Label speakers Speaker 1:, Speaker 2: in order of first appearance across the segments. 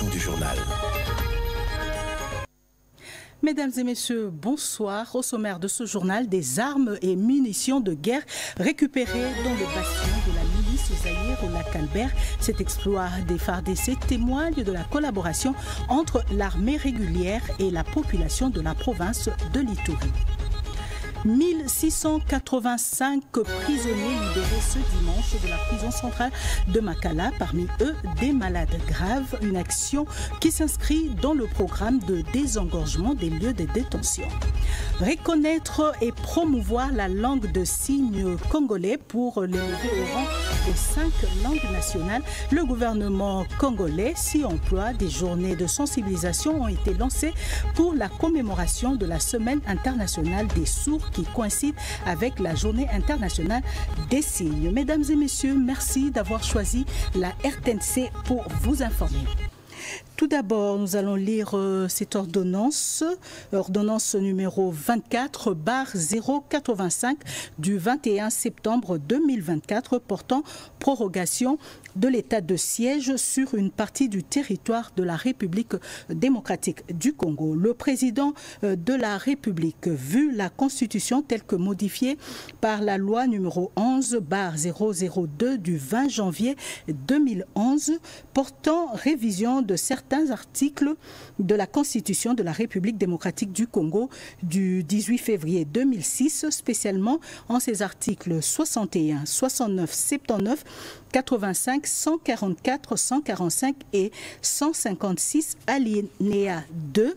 Speaker 1: édition du journal.
Speaker 2: Mesdames et messieurs, bonsoir. Au sommaire de ce journal, des armes et munitions de guerre récupérées dans le bastion de la milice Zaïre au lac Albert. Cet exploit des FARDC témoigne de la collaboration entre l'armée régulière et la population de la province de l'Ituri. 1685 prisonniers libérés ce dimanche de la prison centrale de Makala, parmi eux des malades graves, une action qui s'inscrit dans le programme de désengorgement des lieux de détention. Reconnaître et promouvoir la langue de signes congolais pour l'élever au rang des 5 langues nationales, le gouvernement congolais s'y emploie. Des journées de sensibilisation ont été lancées pour la commémoration de la Semaine internationale des sourds qui coïncide avec la Journée internationale des signes. Mesdames et messieurs, merci d'avoir choisi la RTNC pour vous informer. Tout d'abord, nous allons lire cette ordonnance numéro 24/085 du 21 septembre 2024 portant prorogation de l'état de siège sur une partie du territoire de la République démocratique du Congo. Le président de la République, vu la Constitution telle que modifiée par la loi numéro 11/002 du 20 janvier 2011 portant révision de certains articles de la Constitution de la République démocratique du Congo du 18 février 2006, spécialement en ses articles 61, 69, 79, 85, 144, 145 et 156, alinéa 2.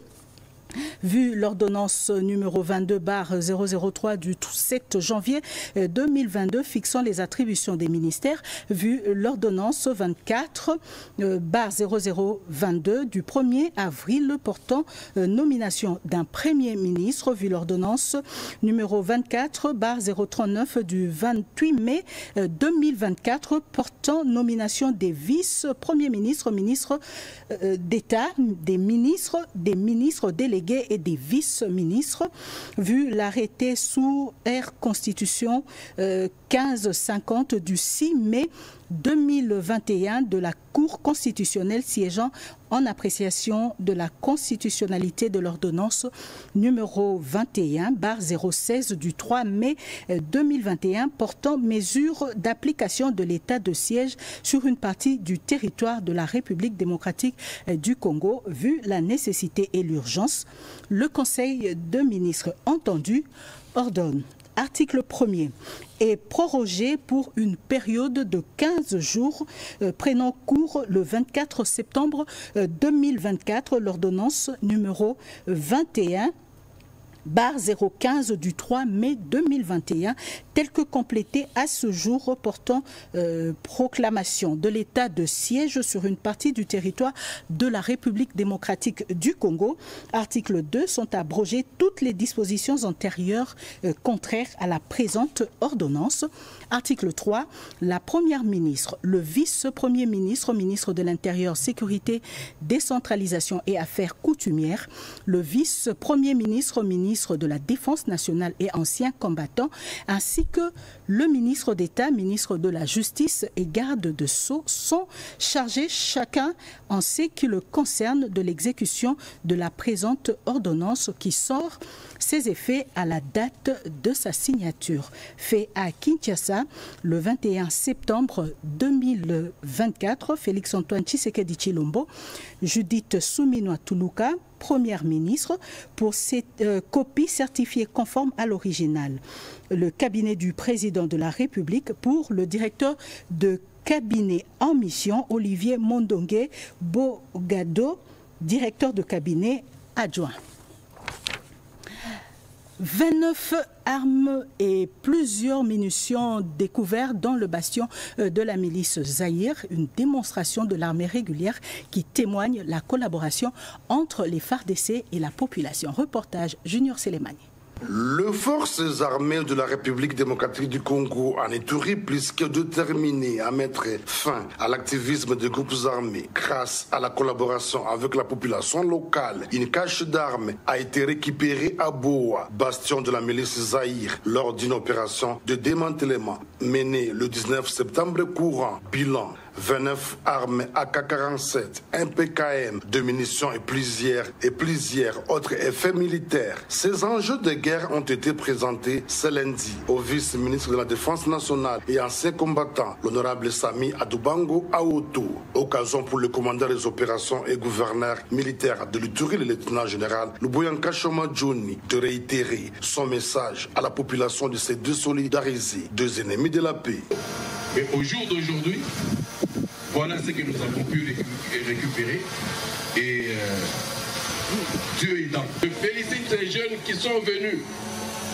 Speaker 2: Vu l'ordonnance numéro 22/003 du 7 janvier 2022 fixant les attributions des ministères, vu l'ordonnance 24/0022 du 1er avril portant nomination d'un premier ministre, vu l'ordonnance numéro 24/039 du 28 mai 2024 portant nomination des vice-premiers ministres, ministres d'État, des ministres délégués et des vice-ministres, vu l'arrêté sous Air Constitution 1550 du 6 mai 2021 de la Cour constitutionnelle siégeant en appréciation de la constitutionnalité de l'ordonnance numéro 21/016 du 3 mai 2021 portant mesures d'application de l'état de siège sur une partie du territoire de la République démocratique du Congo, vu la nécessité et l'urgence. Le Conseil de ministres entendu ordonne. Article 1er est prorogé pour une période de 15 jours prenant cours le 24 septembre 2024, l'ordonnance numéro 21/015 du 3 mai 2021, tel que complété à ce jour portant proclamation de l'état de siège sur une partie du territoire de la République démocratique du Congo. Article 2, sont abrogées toutes les dispositions antérieures contraires à la présente ordonnance. Article 3, la première ministre, le vice-premier ministre, ministre de l'Intérieur, Sécurité, Décentralisation et Affaires coutumières, le vice-premier ministre, ministre de la Défense nationale et ancien combattant, ainsi que le ministre d'État, ministre de la Justice et garde de Sceaux sont chargés chacun en ce qui le concerne de l'exécution de la présente ordonnance qui sort ses effets à la date de sa signature. Fait à Kinshasa le 21 septembre 2024, Félix-Antoine Tshisekedi Tshilombo, Judith Suminwa Tuluka, Première ministre, pour cette copie certifiée conforme à l'original. Le cabinet du président de la République pour le directeur de cabinet en mission, Olivier Mondongue Bogado, directeur de cabinet adjoint. 29 armes et plusieurs munitions découvertes dans le bastion de la milice Zaïre, une démonstration de l'armée régulière qui témoigne la collaboration entre les FARDC et la population. Reportage Junior Selemani.
Speaker 3: Les forces armées de la République démocratique du Congo en Ituri, plus que déterminées à mettre fin à l'activisme des groupes armés grâce à la collaboration avec la population locale. Une cache d'armes a été récupérée à Boa, bastion de la milice Zaïre, lors d'une opération de démantèlement menée le 19 septembre courant. Bilan, 29 armes AK-47, un PKM, de munitions et plusieurs autres effets militaires. Ces enjeux de guerre ont été présentés ce lundi au vice-ministre de la Défense nationale et ancien combattant, l'honorable Sami Adoubango Aoto. Occasion pour le commandant des opérations et gouverneur militaire de l'Ituri, le lieutenant-général Luboyanka Choma Djouni, de réitérer son message à la population de se désolidariser, deux ennemis de la paix.
Speaker 1: Mais au jour d'aujourd'hui, voilà ce que nous avons pu récupérer. Et Dieu est dans. Je félicite ces jeunes qui sont venus,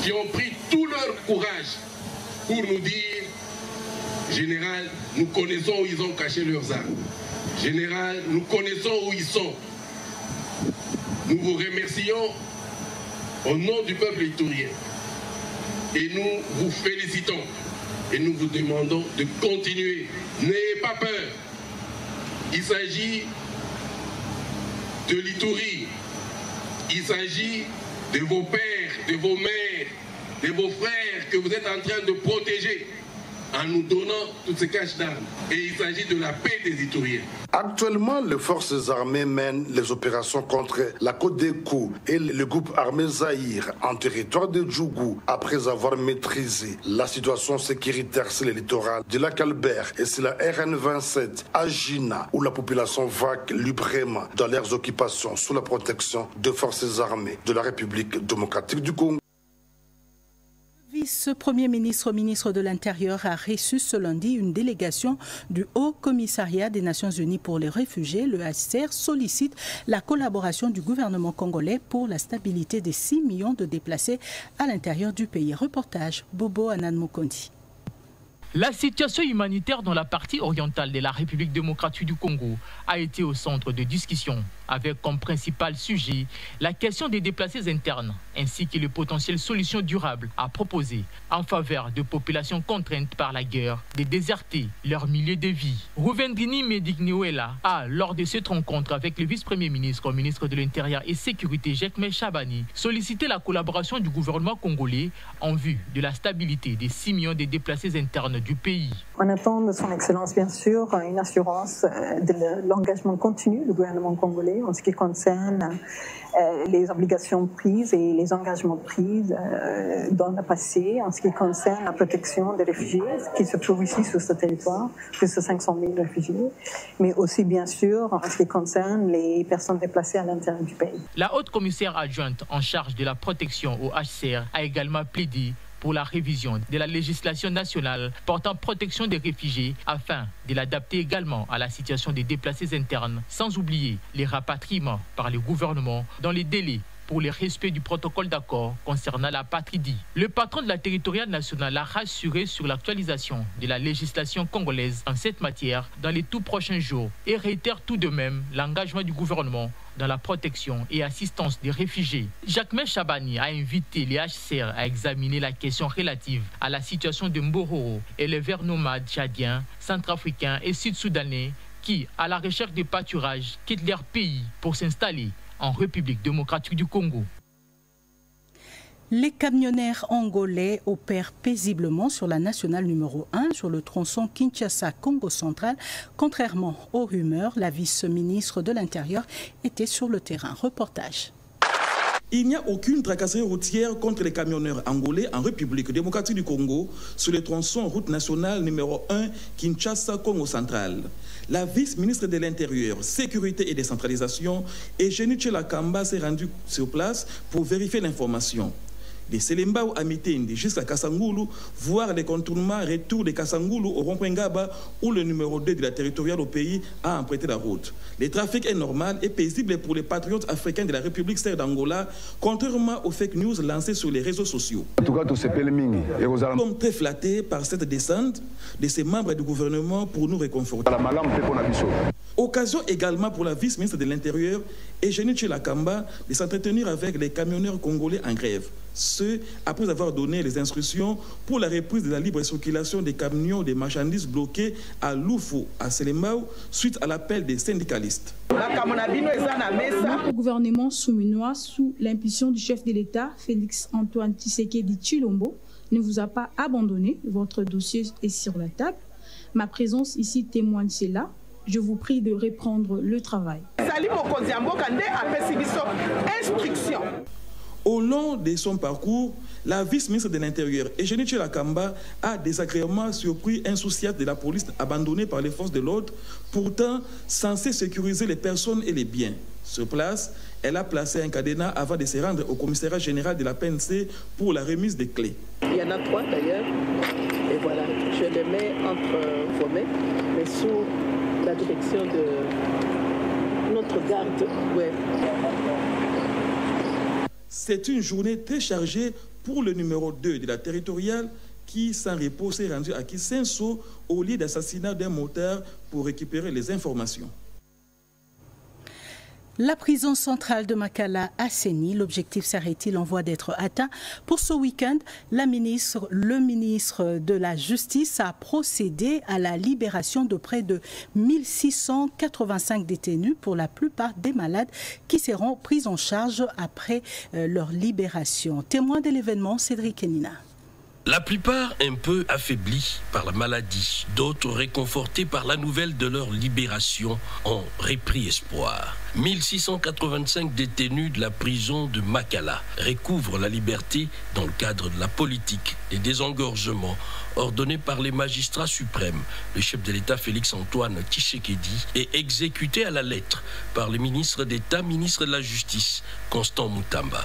Speaker 1: qui ont pris tout leur courage pour nous dire, Général, nous connaissons où ils ont caché leurs armes. Général, nous connaissons où ils sont. Nous vous remercions au nom du peuple iturien. Et nous vous félicitons. Et nous vous demandons de continuer. N'ayez pas peur. Il s'agit de l'Ituri. Il s'agit de vos pères, de vos mères, de vos frères que vous êtes en train de protéger en nous donnant toutes ces caches d'armes. Et il s'agit de la paix des Ituriens.
Speaker 3: Actuellement, les forces armées mènent les opérations contre la Codeco et le groupe armé Zahir en territoire de Djougou après avoir maîtrisé la situation sécuritaire sur le littoral de lac Albert et sur la RN27 à Gina, où la population vague librement dans leurs occupations sous la protection des forces armées de la République démocratique du Congo.
Speaker 2: Vice-premier ministre de l'Intérieur a reçu ce lundi une délégation du Haut Commissariat des Nations Unies pour les réfugiés. Le HCR sollicite la collaboration du gouvernement congolais pour la stabilité des 6 millions de déplacés à l'intérieur du pays. Reportage Bobo Anan Mokondi.
Speaker 4: La situation humanitaire dans la partie orientale de la République démocratique du Congo a été au centre de discussion, avec comme principal sujet la question des déplacés internes, ainsi que les potentielles solutions durables à proposer en faveur de populations contraintes par la guerre, de déserter leurs milliers de vies. Ruvendrini Medigniwela a, lors de cette rencontre avec le vice-premier ministre, ministre de l'Intérieur et Sécurité, Jacques Chabani, sollicité la collaboration du gouvernement congolais en vue de la stabilité des 6 millions de déplacés internes du pays.
Speaker 5: On attend de son Excellence, bien sûr, une assurance de l'engagement continu du gouvernement congolais en ce qui concerne les obligations prises et les engagements pris dans le passé, en ce qui concerne la protection des réfugiés qui se trouvent ici sur ce territoire, plus de 500 000 réfugiés, mais aussi, bien sûr, en ce qui concerne les personnes déplacées à l'intérieur du pays.
Speaker 4: La haute commissaire adjointe en charge de la protection au HCR a également plaidé pour la révision de la législation nationale portant protection des réfugiés afin de l'adapter également à la situation des déplacés internes, sans oublier les rapatriements par le gouvernement dans les délais pour le respect du protocole d'accord concernant la patrie. Le patron de la territoriale nationale a rassuré sur l'actualisation de la législation congolaise en cette matière dans les tout prochains jours et réitère tout de même l'engagement du gouvernement dans la protection et assistance des réfugiés. Jacques Chabani a invité les HCR à examiner la question relative à la situation de Mbororo, éleveurs nomades tchadiens, centrafricains et sud-soudanais qui, à la recherche de pâturage, quittent leur pays pour s'installer en République démocratique du Congo.
Speaker 2: Les camionneurs angolais opèrent paisiblement sur la nationale numéro 1 sur le tronçon Kinshasa-Congo central. Contrairement aux rumeurs, la vice-ministre de l'Intérieur était sur le terrain. Reportage.
Speaker 6: Il n'y a aucune tracasserie routière contre les camionneurs angolais en République démocratique du Congo sur le tronçon route nationale numéro 1 Kinshasa-Congo central. La vice-ministre de l'Intérieur, Sécurité et Décentralisation, Eugénie Tchelakamba, s'est rendue sur place pour vérifier l'information. De Selembao à Mitende jusqu'à Kassangoulou, voir les contournements retour de Kassangoulou au rond-point Ngaba, où le numéro 2 de la territoriale au pays a emprunté la route. Le trafic est normal et paisible pour les patriotes africains de la République serbe d'Angola, contrairement aux fake news lancées sur les réseaux sociaux. Nous sommes très flattés par cette descente de ces membres du gouvernement pour nous réconforter. Occasion également pour la vice-ministre de l'Intérieur, Eugénie Tchelakamba, de s'entretenir avec les camionneurs congolais en grève. Ce, après avoir donné les instructions pour la reprise de la libre circulation des camions de marchandises bloqués à Loufou, à Selembao, suite à l'appel des syndicalistes.
Speaker 7: Notre gouvernement souminois, sous l'impulsion du chef de l'État, Félix-Antoine Tshisekedi Tshilombo, ne vous a pas abandonné. Votre dossier est sur la table. Ma présence ici témoigne cela. Je vous prie de reprendre le travail.
Speaker 6: Au long de son parcours, la vice-ministre de l'Intérieur, Eugénie Tshilakamba, a désagréablement surpris un sous-chef de la police abandonné par les forces de l'ordre, pourtant censé sécuriser les personnes et les biens. Sur place, elle a placé un cadenas avant de se rendre au commissariat général de la PNC pour la remise des clés.
Speaker 8: Il y en a 3 d'ailleurs, et voilà, je les mets entre vos mains, mais sous la direction de notre garde web.
Speaker 6: C'est une journée très chargée pour le numéro 2 de la territoriale qui, sans repos, s'est rendu à Kisenso au lieu d'assassinat d'un motard pour récupérer les informations.
Speaker 2: La prison centrale de Makala a saigné. L'objectif serait-il en voie d'être atteint? Pour ce week-end, le ministre de la Justice a procédé à la libération de près de 1685 détenus, pour la plupart des malades qui seront pris en charge après leur libération. Témoin de l'événement, Cédric Enina.
Speaker 9: La plupart un peu affaiblis par la maladie, d'autres réconfortés par la nouvelle de leur libération, ont repris espoir. 1685 détenus de la prison de Makala recouvrent la liberté dans le cadre de la politique des désengorgements ordonnés par les magistrats suprêmes, le chef de l'État Félix-Antoine Tshisekedi, et exécutés à la lettre par le ministre d'État, ministre de la Justice, Constant Moutamba.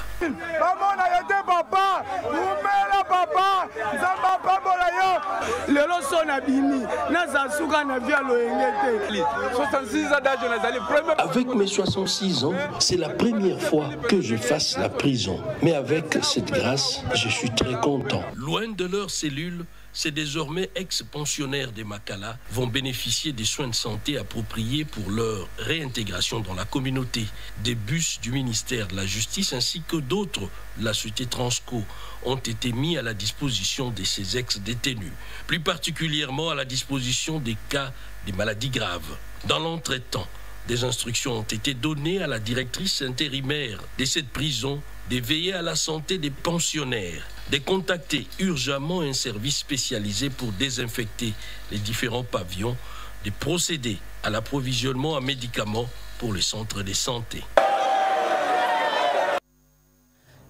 Speaker 10: Avec mes 66 ans, c'est la première fois que je fasse la prison. Mais avec cette grâce, je suis très content.
Speaker 9: Loin de leur cellule, ces désormais ex-pensionnaires des Makala vont bénéficier des soins de santé appropriés pour leur réintégration dans la communauté. Des bus du ministère de la Justice ainsi que d'autres, la société Transco, ont été mis à la disposition de ces ex-détenus, plus particulièrement à la disposition des cas des maladies graves. Dans l'entretemps, des instructions ont été données à la directrice intérimaire de cette prison de veiller à la santé des pensionnaires, de contacter urgemment un service spécialisé pour désinfecter les différents pavillons, de procéder à l'approvisionnement en médicaments pour les centres de santé.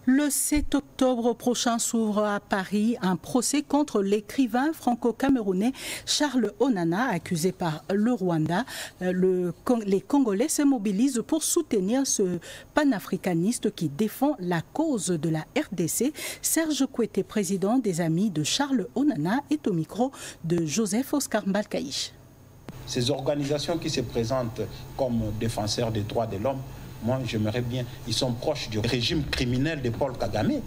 Speaker 2: Le 7 octobre prochain s'ouvre à Paris un procès contre l'écrivain franco-camerounais Charles Onana, accusé par le Rwanda. Les Congolais se mobilisent pour soutenir ce panafricaniste qui défend la cause de la RDC. Serge Kouete, président des Amis de Charles Onana, est au micro de Joseph Oscar Mbalkaïch.
Speaker 11: Ces organisations qui se présentent comme défenseurs des droits de l'homme, moi, j'aimerais bien, ils sont proches du régime criminel de Paul Kagame.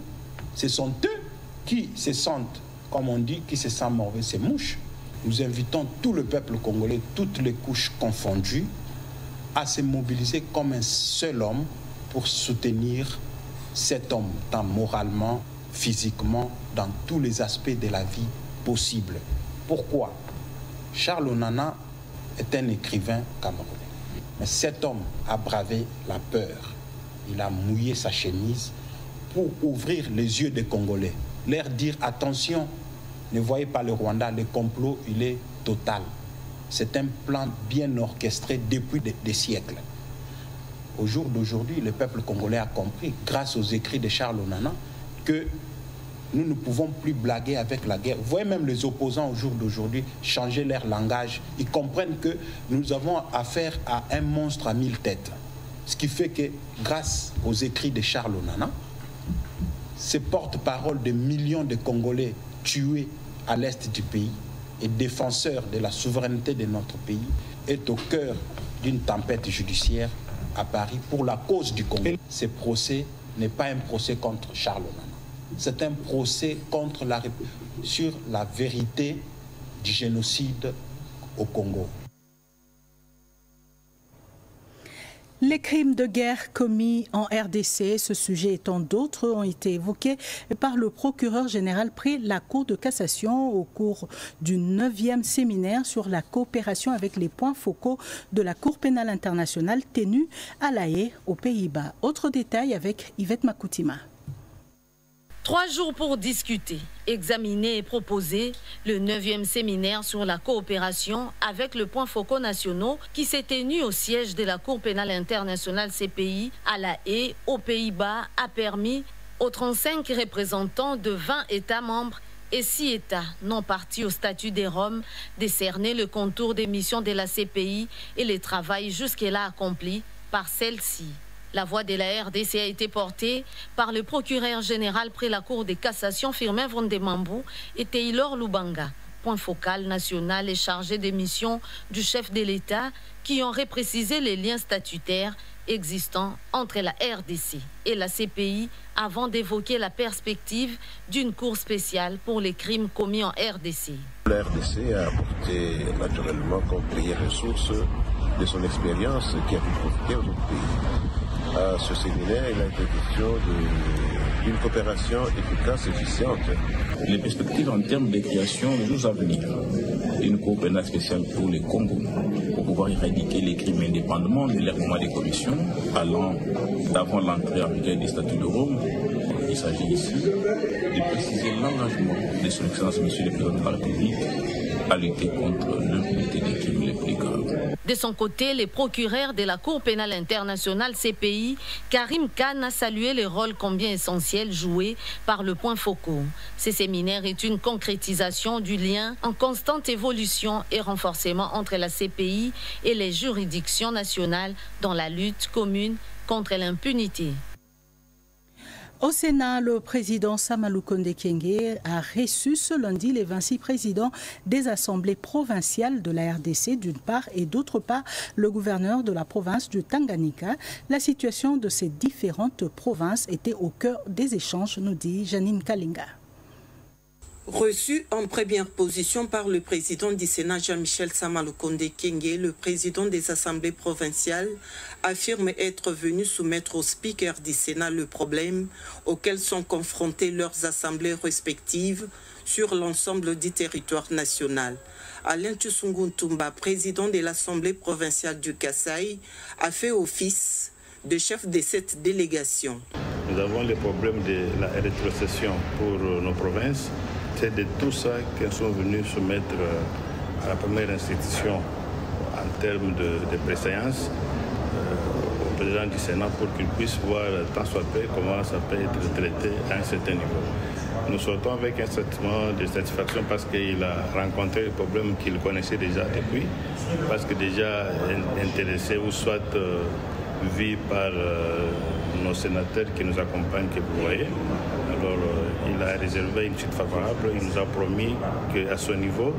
Speaker 11: Ce sont eux qui se sentent, comme on dit, qui se sentent mauvais, ces mouches. Nous invitons tout le peuple congolais, toutes les couches confondues, à se mobiliser comme un seul homme pour soutenir cet homme, tant moralement, physiquement, dans tous les aspects de la vie possible. Pourquoi? Charles Onana est un écrivain camerounais. Mais cet homme a bravé la peur. Il a mouillé sa chemise pour ouvrir les yeux des Congolais. Leur dire attention, ne voyez pas le Rwanda, le complot, il est total. C'est un plan bien orchestré depuis des siècles. Au jour d'aujourd'hui, le peuple congolais a compris, grâce aux écrits de Charles Onana, que nous ne pouvons plus blaguer avec la guerre. Vous voyez même les opposants au jour d'aujourd'hui changer leur langage. Ils comprennent que nous avons affaire à un monstre à 1000 têtes. Ce qui fait que grâce aux écrits de Charles Onana, ces porte-parole de millions de Congolais tués à l'est du pays et défenseurs de la souveraineté de notre pays est au cœur d'une tempête judiciaire à Paris pour la cause du Congo. Ce procès n'est pas un procès contre Charles Onana. C'est un procès sur la vérité du génocide au Congo.
Speaker 2: Les crimes de guerre commis en RDC, ce sujet et tant d'autres ont été évoqués par le procureur général près la Cour de cassation au cours du 9e séminaire sur la coopération avec les points focaux de la Cour pénale internationale tenu à La Haye, aux Pays-Bas. Autre détail avec Yvette Makoutima.
Speaker 12: 3 jours pour discuter, examiner et proposer le 9e séminaire sur la coopération avec le point focaux nationaux qui s'est tenu au siège de la Cour pénale internationale CPI à La Haye, aux Pays-Bas, a permis aux 35 représentants de 20 États membres et 6 États non partis au statut des Roms de cerner le contour des missions de la CPI et les travaux jusque-là accomplis par celle-ci. La voix de la RDC a été portée par le procureur général près la Cour de cassation Firmin Vondemambou et Taylor Lubanga, point focal national et chargé des missions du chef de l'État qui ont reprécisé les liens statutaires existants entre la RDC et la CPI avant d'évoquer la perspective d'une cour spéciale pour les crimes commis en RDC.
Speaker 13: La RDC a apporté naturellement comme première ressource de son expérience qui a pu profiter aux autres pays. À ce séminaire, il a été question d'une coopération efficace et efficiente.
Speaker 14: Les perspectives en termes de création des jours à venir, une cour pénale spéciale pour le Congo, pour pouvoir éradiquer les crimes indépendamment de l'errement des commissions, allant d'avant l'entrée en vigueur des statuts de Rome. Il s'agit ici de préciser l'engagement de son Excellence Monsieur le Président de la République à lutter contre l'impunité des crimes les plus graves.
Speaker 12: De son côté, le procureur de la Cour pénale internationale CPI, Karim Khan, a salué le rôle combien essentiel joué par le point focaux. Ce séminaire est une concrétisation du lien en constante évolution et renforcement entre la CPI et les juridictions nationales dans la lutte commune contre l'impunité.
Speaker 2: Au Sénat, le président Samalou Konde Kyenge a reçu ce lundi les 26 présidents des assemblées provinciales de la RDC d'une part et d'autre part le gouverneur de la province du Tanganyika. La situation de ces différentes provinces était au cœur des échanges, nous dit Janine Kalinga.
Speaker 15: Reçu en première position par le président du Sénat Jean-Michel Samalou Konde Kyenge, le président des assemblées provinciales affirme être venu soumettre au speaker du Sénat le problème auquel sont confrontées leurs assemblées respectives sur l'ensemble du territoire national. Alain Tchousungu Ntumba, président de l'Assemblée provinciale du Kasaï, a fait office de chef de cette délégation.
Speaker 16: Nous avons le problème de la rétrocession pour nos provinces. C'est de tout ça qu'ils sont venus soumettre à la première institution en termes de préséance au président du Sénat pour qu'il puisse voir tant soit peu comment ça peut être traité à un certain niveau. Nous sortons avec un sentiment de satisfaction parce qu'il a rencontré le problème qu'il connaissait déjà depuis, parce que déjà intéressé ou soit vu par nos sénateurs qui nous accompagnent, que vous voyez. Alors, il a réservé une suite favorable. Il nous a promis qu'à ce niveau,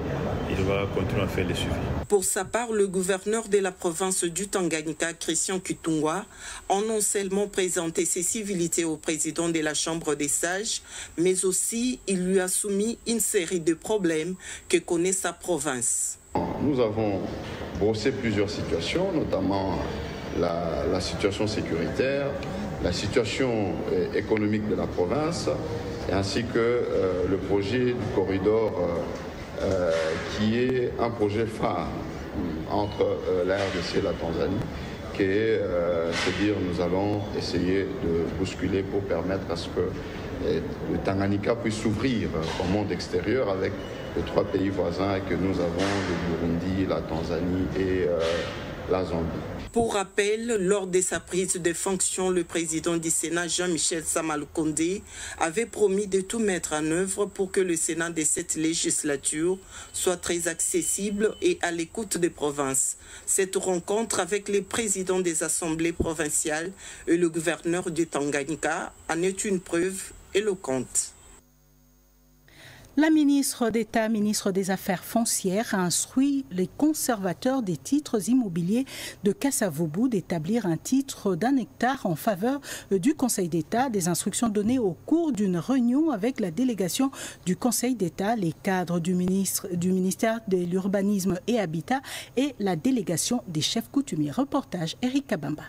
Speaker 16: il va continuer à faire le suivi.
Speaker 15: Pour sa part, le gouverneur de la province du Tanganyika, Christian Kitungwa, a non seulement présenté ses civilités au président de la Chambre des sages, mais aussi il lui a soumis une série de problèmes que connaît sa province.
Speaker 17: Nous avons brossé plusieurs situations, notamment la situation sécuritaire, la situation économique de la province, ainsi que le projet du corridor qui est un projet phare entre la RDC et la Tanzanie, qui est, c'est-à-dire nous allons essayer de bousculer pour permettre à ce que le Tanganyika puisse s'ouvrir au monde extérieur avec les 3 pays voisins que nous avons, le Burundi, la Tanzanie et la Zambie.
Speaker 15: Pour rappel, lors de sa prise de fonction, le président du Sénat, Jean-Michel Samalou Konde, avait promis de tout mettre en œuvre pour que le Sénat de cette législature soit très accessible et à l'écoute des provinces. Cette rencontre avec les présidents des assemblées provinciales et le gouverneur du Tanganyika en est une preuve éloquente.
Speaker 2: La ministre d'État, ministre des Affaires foncières, a instruit les conservateurs des titres immobiliers de Kasavubu d'établir un titre d'1 hectare en faveur du Conseil d'État. Des instructions données au cours d'une réunion avec la délégation du Conseil d'État, les cadres du ministère de l'Urbanisme et Habitat et la délégation des chefs coutumiers. Reportage Eric Kabamba.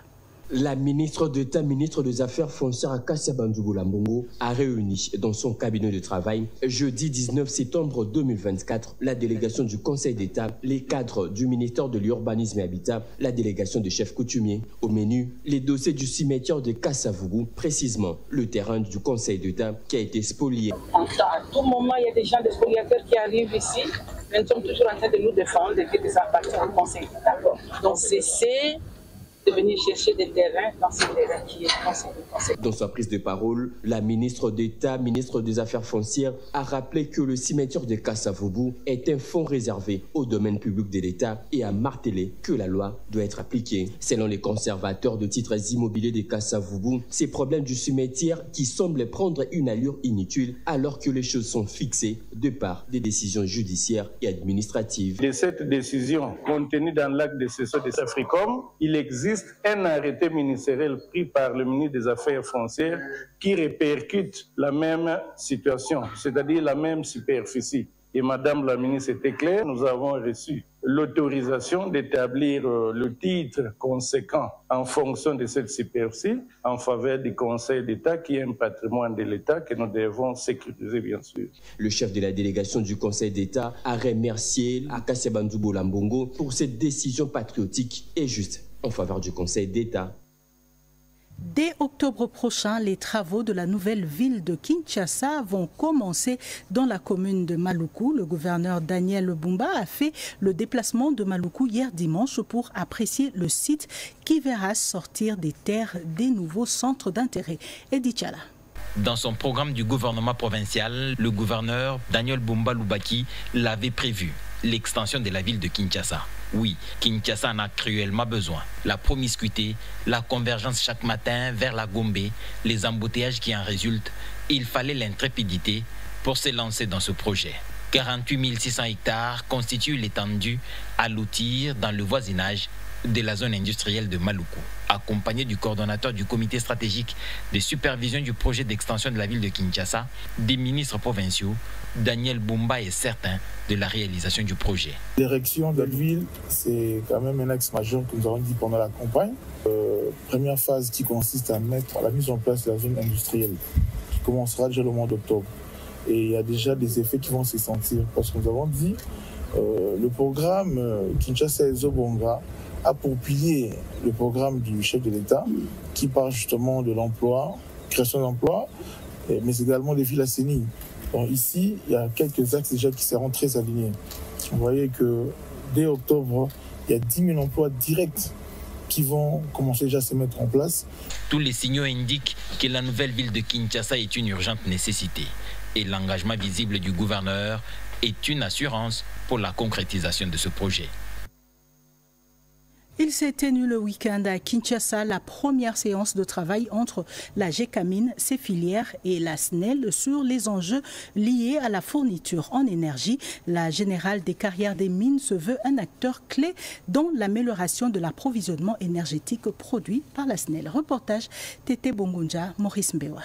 Speaker 18: La ministre d'État, ministre des Affaires foncières Akassia Bandjougou Lambongo, a réuni dans son cabinet de travail jeudi 19 septembre 2024 la délégation du Conseil d'État, les cadres du ministère de l'Urbanisme et Habitat, la délégation des chefs coutumiers. Au menu, les dossiers du cimetière de Kassavougou, précisément le terrain du Conseil d'État qui a été spolié.
Speaker 8: À tout moment, il y a des gens, des spoliateurs qui arrivent ici. Nous sommes toujours en train de nous défendre et que ça appartient au Conseil d'État. Donc cessez de venir chercher des terrains dans ces terrains qui est conseil.
Speaker 18: Dans sa prise de parole, la ministre d'État, ministre des Affaires foncières, a rappelé que le cimetière de Kassavougou est un fonds réservé au domaine public de l'État et a martelé que la loi doit être appliquée. Selon les conservateurs de titres immobiliers de Kassavougou, ces problèmes du cimetière qui semblent prendre une allure inutile alors que les choses sont fixées de par des décisions judiciaires et administratives.
Speaker 16: De cette décision contenue dans l'acte de cession de Safricom, il existe un arrêté ministériel pris par le ministre des Affaires foncières qui répercute la même situation, c'est-à-dire la même superficie. Et Madame la ministre était claire, nous avons reçu l'autorisation d'établir le titre conséquent en fonction de cette superficie en faveur du Conseil d'État qui est un patrimoine de l'État que nous devons sécuriser bien sûr.
Speaker 18: Le chef de la délégation du Conseil d'État a remercié Akassia Bandjougou Lambongo pour cette décision patriotique et juste en faveur du Conseil d'État.
Speaker 2: Dès octobre prochain, les travaux de la nouvelle ville de Kinshasa vont commencer dans la commune de Maluku. Le gouverneur Daniel Bumba a fait le déplacement de Maluku hier dimanche pour apprécier le site qui verra sortir des terres des nouveaux centres d'intérêt. Edi Tchala.
Speaker 19: Dans son programme du gouvernement provincial, le gouverneur Daniel Bumba Lubaki l'avait prévu, l'extension de la ville de Kinshasa. Oui, Kinshasa en a cruellement besoin. La promiscuité, la convergence chaque matin vers la Gombe, les embouteillages qui en résultent, il fallait l'intrépidité pour se lancer dans ce projet. 48 600 hectares constituent l'étendue à lotir dans le voisinage de la zone industrielle de Maluku. Accompagné du coordonnateur du comité stratégique de supervision du projet d'extension de la ville de Kinshasa, des ministres provinciaux, Daniel Bumba est certain de la réalisation du projet.
Speaker 20: L'érection de la ville, c'est quand même un axe majeur que nous avons dit pendant la campagne. Première phase qui consiste à mettre la mise en place de la zone industrielle, qui commencera déjà le mois d'octobre. Et il y a déjà des effets qui vont se sentir, parce que nous avons dit le programme Kinshasa Ezobonga a pour pilier le programme du chef de l'État qui parle justement de l'emploi, création d'emplois, mais également des villes assainies. Donc ici, il y a quelques axes déjà qui seront très alignés. Vous voyez que dès octobre, il y a 10 000 emplois directs qui vont commencer déjà à se mettre en place.
Speaker 19: Tous les signaux indiquent que la nouvelle ville de Kinshasa est une urgente nécessité. Et l'engagement visible du gouverneur est une assurance pour la concrétisation de ce projet.
Speaker 2: Il s'est tenu le week-end à Kinshasa la première séance de travail entre la GECAMIN, ses filières et la SNEL sur les enjeux liés à la fourniture en énergie. La Générale des carrières des mines se veut un acteur clé dans l'amélioration de l'approvisionnement énergétique produit par la SNEL. Reportage Tété Bongunja, Maurice Mbewa.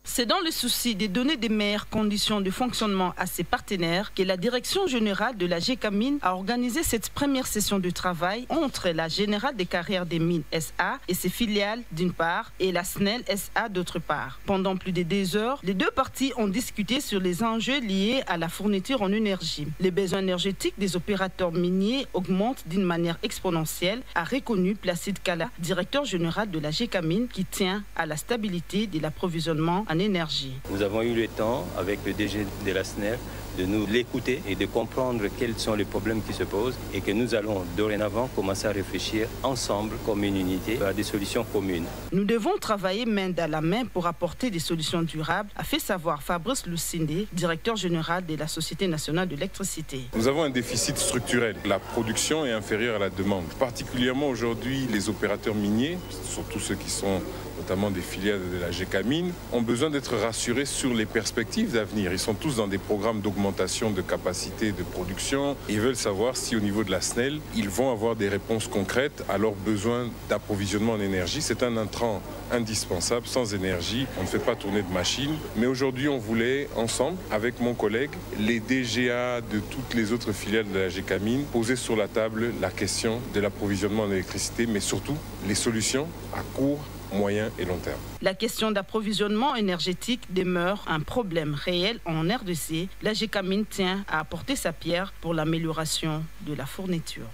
Speaker 21: C'est dans le souci de donner des meilleures conditions de fonctionnement à ses partenaires que la direction générale de la GECAMIN a organisé cette première session de travail entre la Générale des carrières des mines SA et ses filiales d'une part et la SNEL SA d'autre part. Pendant plus de 2 heures, les deux parties ont discuté sur les enjeux liés à la fourniture en énergie. Les besoins énergétiques des opérateurs miniers augmentent d'une manière exponentielle, a reconnu Placide Kala, directeur général de la GECAMIN qui tient à la stabilité de l'approvisionnement en énergie.
Speaker 22: Nous avons eu le temps, avec le DG de la SNEL, de nous l'écouter et de comprendre quels sont les problèmes qui se posent et que nous allons dorénavant commencer à réfléchir ensemble comme une unité à des solutions communes.
Speaker 21: Nous devons travailler main dans la main pour apporter des solutions durables, a fait savoir Fabrice Lucindé, directeur général de la Société nationale de l'électricité.
Speaker 23: Nous avons un déficit structurel. La production est inférieure à la demande. Particulièrement aujourd'hui, les opérateurs miniers, surtout ceux qui sont notamment des filières de la GECAMIN, ont besoin d'être rassurés sur les perspectives d'avenir. Ils sont tous dans des programmes d'augmentation de capacité de production. Ils veulent savoir si au niveau de la SNEL, ils vont avoir des réponses concrètes à leurs besoins d'approvisionnement en énergie. C'est un intrant indispensable. Sans énergie, on ne fait pas tourner de machine. Mais aujourd'hui, on voulait, ensemble, avec mon collègue, les DGA de toutes les autres filiales de la GECAMIN, poser sur la table la question de l'approvisionnement en électricité, mais surtout les solutions à court, moyen et long terme.
Speaker 21: La question d'approvisionnement énergétique demeure un problème réel en RDC. La GECAMIN tient à apporter sa pierre pour l'amélioration de la fourniture.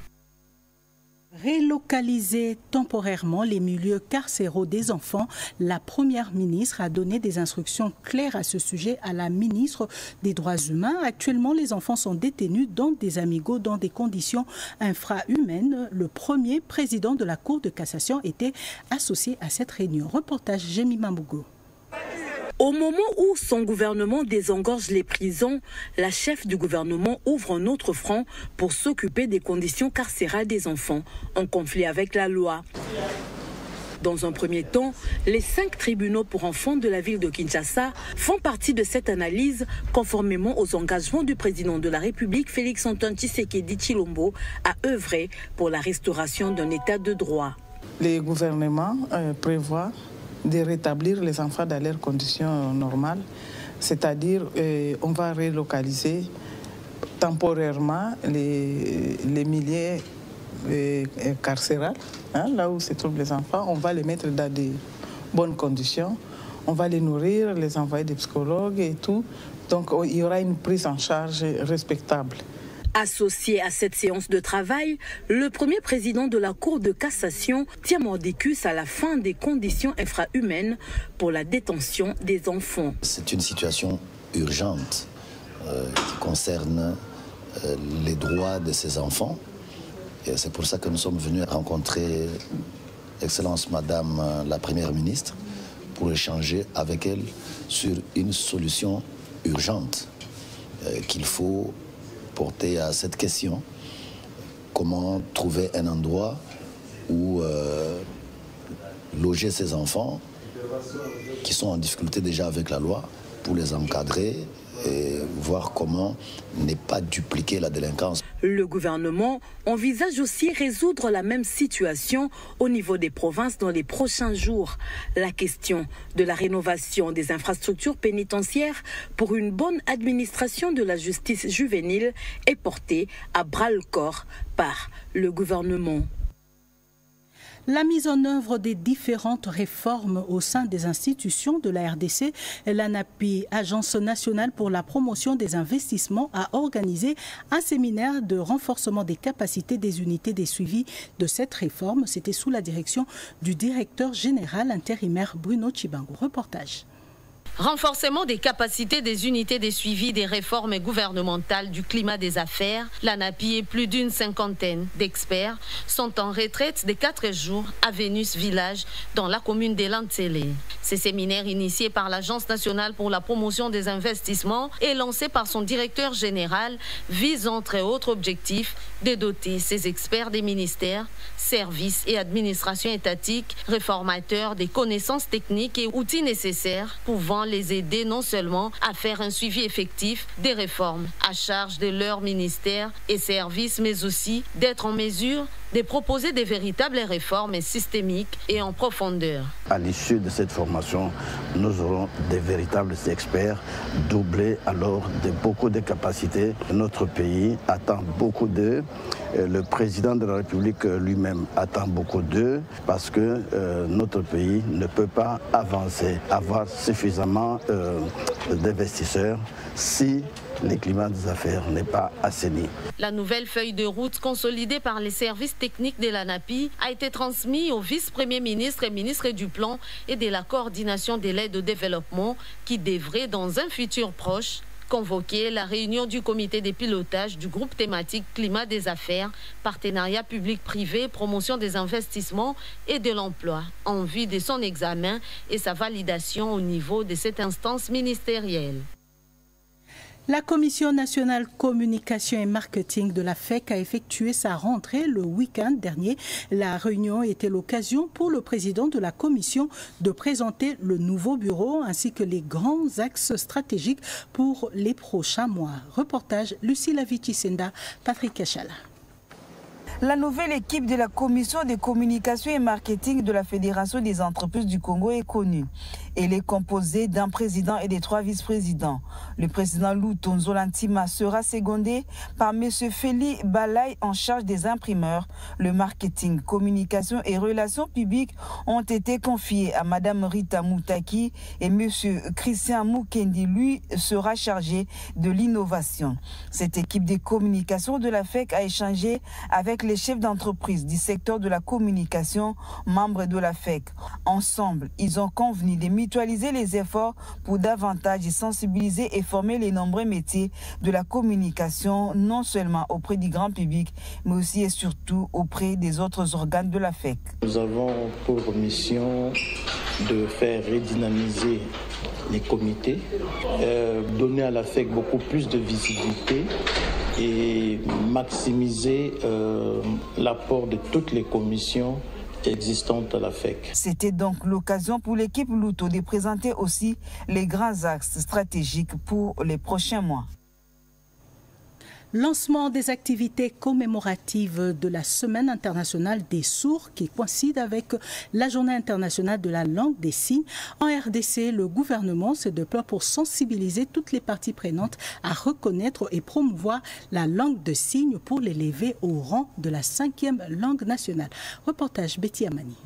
Speaker 2: Relocaliser temporairement les milieux carcéraux des enfants, la Première ministre a donné des instructions claires à ce sujet à la ministre des Droits humains. Actuellement, les enfants sont détenus dans des amigos dans des conditions infrahumaines. Le premier président de la Cour de cassation était associé à cette réunion. Reportage Jemima Mougo.
Speaker 1: Au moment où son gouvernement désengorge les prisons, la chef du gouvernement ouvre un autre front pour s'occuper des conditions carcérales des enfants, en conflit avec la loi. Dans un premier temps, les 5 tribunaux pour enfants de la ville de Kinshasa font partie de cette analyse, conformément aux engagements du président de la République, Félix-Antoine Tshisekedi Tshilombo, à œuvrer pour la restauration d'un état de droit.
Speaker 3: Les gouvernements prévoient de rétablir les enfants dans leurs conditions normales, c'est-à-dire on va relocaliser temporairement les milieux carcérales, là où se trouvent les enfants, on va les mettre dans de bonnes conditions, on va les nourrir, les envoyer des psychologues et tout, donc il y aura une prise en charge respectable.
Speaker 1: Associé à cette séance de travail, le premier président de la Cour de cassation tient mordicus à la fin des conditions infrahumaines pour la détention des enfants.
Speaker 5: C'est une situation urgente qui concerne les droits de ces enfants. Et c'est pour ça que nous sommes venus rencontrer Excellence Madame la Première ministre pour échanger avec elle sur une solution urgente qu'il faut porter à cette question. Comment trouver un endroit où loger ces enfants qui sont en difficulté déjà avec la loi pour les encadrer et voir comment ne pas dupliquer la délinquance.
Speaker 1: Le gouvernement envisage aussi résoudre la même situation au niveau des provinces dans les prochains jours. La question de la rénovation des infrastructures pénitentiaires pour une bonne administration de la justice juvénile est portée à bras-le-corps par le gouvernement.
Speaker 2: La mise en œuvre des différentes réformes au sein des institutions de la RDC, l'ANAPI, Agence nationale pour la promotion des investissements, a organisé un séminaire de renforcement des capacités des unités des suivis de cette réforme. C'était sous la direction du directeur général intérimaire Bruno Chibango. Reportage.
Speaker 12: Renforcement des capacités des unités de suivi des réformes gouvernementales du climat des affaires, l'ANAPI et plus d'une cinquantaine d'experts sont en retraite de 4 jours à Vénus Village dans la commune de Lantsele. Ce séminaire initié par l'Agence nationale pour la promotion des investissements et lancé par son directeur général vise entre autres objectifs de doter ces experts des ministères, services et administrations étatiques, réformateurs des connaissances techniques et outils nécessaires pouvant les aider non seulement à faire un suivi effectif des réformes à charge de leurs ministères et services, mais aussi d'être en mesure de proposer des véritables réformes systémiques et en profondeur.
Speaker 24: À l'issue de cette formation, nous aurons des véritables experts doublés alors de beaucoup de capacités. Notre pays attend beaucoup d'eux. Le président de la République lui-même attend beaucoup d'eux parce que notre pays ne peut pas avancer, avoir suffisamment d'investisseurs si le climat des affaires n'est pas assaini.
Speaker 12: La nouvelle feuille de route consolidée par les services techniques de l'ANAPI a été transmise au vice-premier ministre et ministre du Plan et de la coordination de l'aide au développement qui devrait, dans un futur proche, convoquer la réunion du comité de pilotage du groupe thématique climat des affaires, partenariat public-privé, promotion des investissements et de l'emploi, en vue de son examen et sa validation au niveau de cette instance ministérielle.
Speaker 2: La Commission nationale communication et marketing de la FEC a effectué sa rentrée le week-end dernier. La réunion était l'occasion pour le président de la commission de présenter le nouveau bureau ainsi que les grands axes stratégiques pour les prochains mois. Reportage Lucie Lavici-Senda, Patrick Achala.
Speaker 4: La nouvelle équipe de la Commission de communication et marketing de la Fédération des entreprises du Congo est connue. Elle est composée d'un président et de 3 vice-présidents. Le président Lou Tonzo Lantima sera secondé par M. Feli Balay en charge des imprimeurs. Le marketing, communication et relations publiques ont été confiés à Mme Rita Moutaki et M. Christian Moukendi, lui, sera chargé de l'innovation. Cette équipe de communication de la FEC a échangé avec les chefs d'entreprise du secteur de la communication, membres de la FEC. Ensemble, ils ont convenu de mutualiser les efforts pour davantage sensibiliser et former les nombreux métiers de la communication, non seulement auprès du grand public, mais aussi et surtout auprès des autres organes de la FEC.
Speaker 6: Nous avons pour mission de faire redynamiser les comités, donner à la FEC beaucoup plus de visibilité et maximiser l'apport de toutes les commissions existantes à la FEC.
Speaker 4: C'était donc l'occasion pour l'équipe Louto de présenter aussi les grands axes stratégiques pour les prochains mois.
Speaker 2: Lancement des activités commémoratives de la Semaine internationale des sourds qui coïncide avec la Journée internationale de la langue des signes. En RDC, le gouvernement se déploie pour sensibiliser toutes les parties prenantes à reconnaître et promouvoir la langue de signes pour l'élever au rang de la 5e langue nationale. Reportage Betty Amani.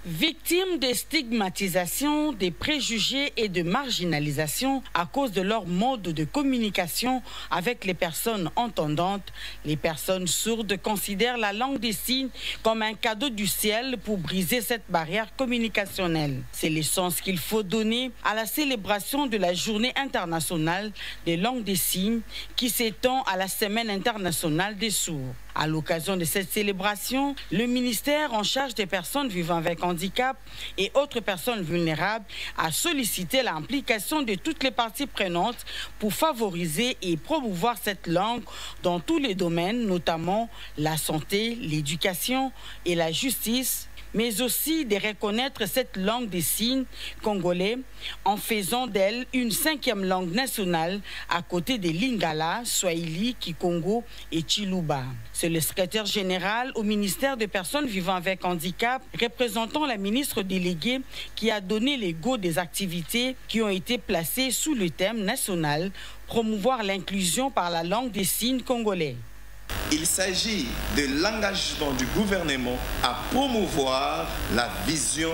Speaker 7: Victimes des stigmatisations, des préjugés et de marginalisation à cause de leur mode de communication avec les personnes entendantes, les personnes sourdes considèrent la langue des signes comme un cadeau du ciel pour briser cette barrière communicationnelle. C'est le sens qu'il faut donner à la célébration de la Journée internationale des langues des signes qui s'étend à la Semaine internationale des sourds. À l'occasion de cette célébration, le ministère en charge des personnes vivant avec handicap et autres personnes vulnérables a sollicité l'implication de toutes les parties prenantes pour favoriser et promouvoir cette langue dans tous les domaines, notamment la santé, l'éducation et la justice, mais aussi de reconnaître cette langue des signes congolais en faisant d'elle une 5e langue nationale à côté des Lingala, Swahili, Kikongo et Chiluba. C'est le secrétaire général au ministère des Personnes vivant avec handicap, représentant la ministre déléguée, qui a donné les go des activités qui ont été placées sous le thème national « Promouvoir l'inclusion par la langue des signes congolais ».
Speaker 10: Il s'agit de l'engagement du gouvernement à promouvoir la vision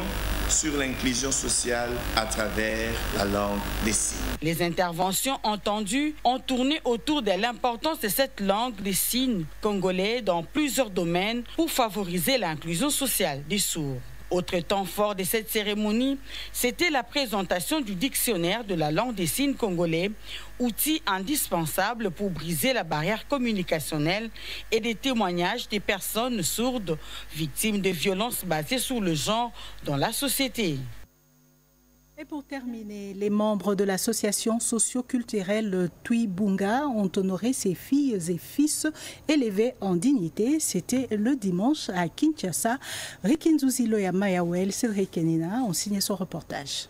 Speaker 10: sur l'inclusion sociale à travers la langue des signes.
Speaker 7: Les interventions entendues ont tourné autour de l'importance de cette langue des signes congolais dans plusieurs domaines pour favoriser l'inclusion sociale des sourds. Autre temps fort de cette cérémonie, c'était la présentation du dictionnaire de la langue des signes congolais, outil indispensable pour briser la barrière communicationnelle, et des témoignages des personnes sourdes victimes de violences basées sur le genre dans la société.
Speaker 2: Et pour terminer, les membres de l'association socio-culturelle Twibunga ont honoré ses filles et fils élevés en dignité. C'était le dimanche à Kinshasa. Rikinzuzilo et Mayawel, Cédric Kenina ont signé son reportage.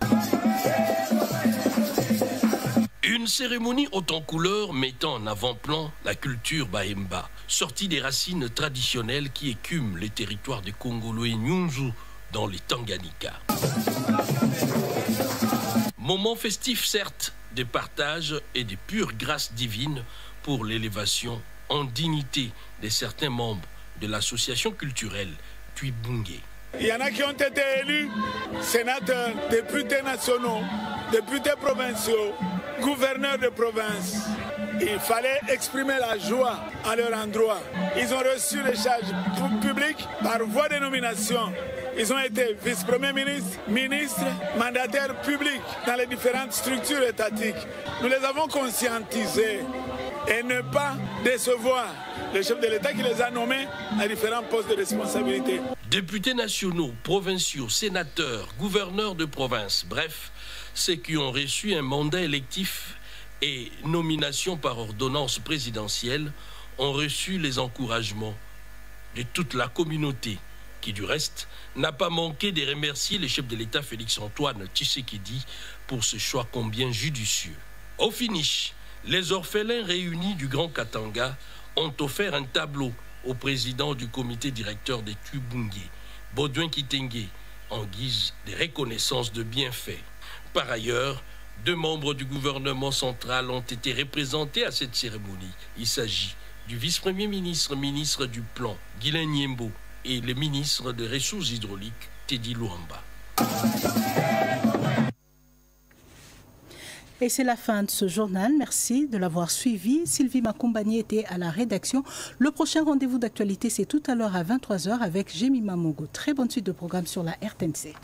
Speaker 9: Une cérémonie haute en couleurs mettant en avant-plan la culture Bahemba, sortie des racines traditionnelles qui écument les territoires de Kongolo et Nyunzu dans les Tanganyika. Moment festif certes, de partage et de pure grâce divine pour l'élévation en dignité de certains membres de l'association culturelle Twibunga.
Speaker 25: Il y en a qui ont été élus sénateurs, députés nationaux, députés provinciaux, gouverneurs de province. Il fallait exprimer la joie à leur endroit. Ils ont reçu les charges publiques par voie de nomination. Ils ont été vice-premiers ministres, ministres, mandataires publics dans les différentes structures étatiques. Nous les avons conscientisés et ne pas décevoir le chef de l'État qui les a nommés à différents postes de responsabilité.
Speaker 9: Députés nationaux, provinciaux, sénateurs, gouverneurs de province, bref, ceux qui ont reçu un mandat électif et nominations par ordonnance présidentielle ont reçu les encouragements de toute la communauté, qui du reste n'a pas manqué de remercier le chef de l'État Félix-Antoine Tshisekedi pour ce choix combien judicieux. Au finish, les orphelins réunis du Grand Katanga ont offert un tableau au président du comité directeur des Tubungé, Baudouin Kitenge, en guise de reconnaissance de bienfaits. Par ailleurs, 2 membres du gouvernement central ont été représentés à cette cérémonie. Il s'agit du vice-premier ministre, ministre du Plan, Guylain Nyembo, et le ministre des Ressources hydrauliques, Teddy Luamba.
Speaker 2: Et c'est la fin de ce journal. Merci de l'avoir suivi. Sylvie Makumbani était à la rédaction. Le prochain rendez-vous d'actualité, c'est tout à l'heure à 23h avec Jemima Mongo. Très bonne suite de programme sur la RTNC.